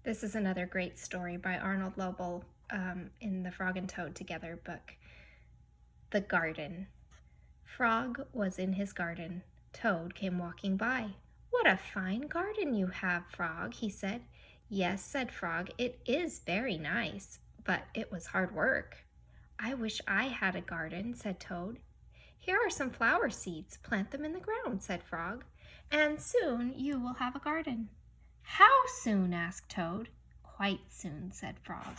This is another great story by Arnold Lobel in the Frog and Toad Together book. The Garden. Frog was in his garden. Toad came walking by. "What a fine garden you have, Frog," he said. "Yes," said Frog, "it is very nice, but it was hard work." "I wish I had a garden," said Toad. "Here are some flower seeds. Plant them in the ground," said Frog, "and soon you will have a garden." "How soon?" asked Toad. "Quite soon," said Frog.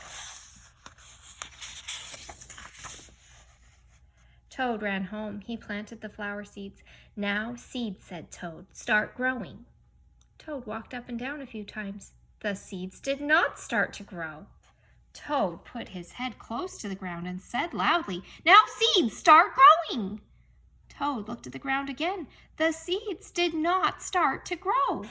Toad ran home. He planted the flower seeds. "Now, seeds," said Toad, "start growing." Toad walked up and down a few times. The seeds did not start to grow. Toad put his head close to the ground and said loudly, "Now, seeds, start growing." Toad looked at the ground again. The seeds did not start to grow.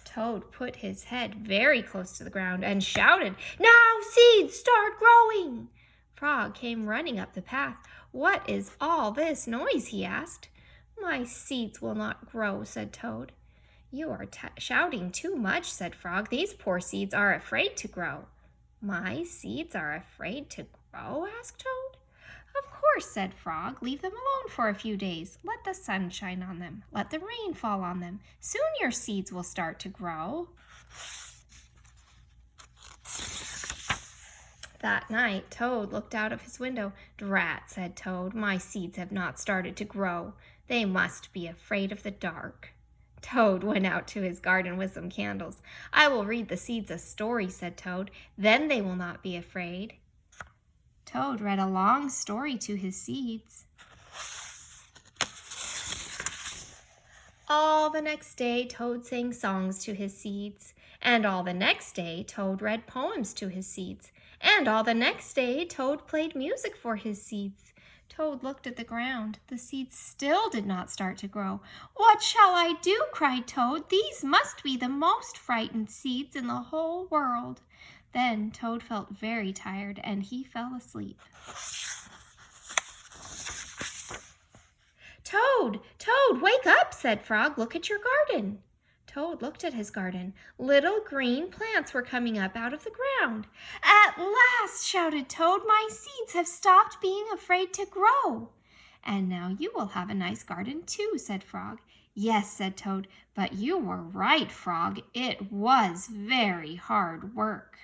Toad put his head very close to the ground and shouted, "Now, seeds, start growing." Frog came running up the path. "What is all this noise?" he asked. "My seeds will not grow," said Toad. "You are shouting too much," said Frog. "These poor seeds are afraid to grow." "My seeds are afraid to grow?" asked Toad. "Of course," said Frog. "Leave them alone for a few days. Let the sun shine on them. Let the rain fall on them. Soon your seeds will start to grow." That night, Toad looked out of his window. "Drat," said Toad, "my seeds have not started to grow. They must be afraid of the dark." Toad went out to his garden with some candles. "I will read the seeds a story," said Toad. "Then they will not be afraid." Toad read a long story to his seeds. All the next day, Toad sang songs to his seeds. And all the next day, Toad read poems to his seeds. And all the next day, Toad played music for his seeds. Toad looked at the ground. The seeds still did not start to grow. "What shall I do?" cried Toad. "These must be the most frightened seeds in the whole world." Then Toad felt very tired and he fell asleep. "Toad, Toad, wake up," said Frog. "Look at your garden." Toad looked at his garden. Little green plants were coming up out of the ground. "At last," shouted Toad, "my seeds have stopped being afraid to grow." "And now you will have a nice garden too," said Frog. "Yes," said Toad, "but you were right, Frog. It was very hard work."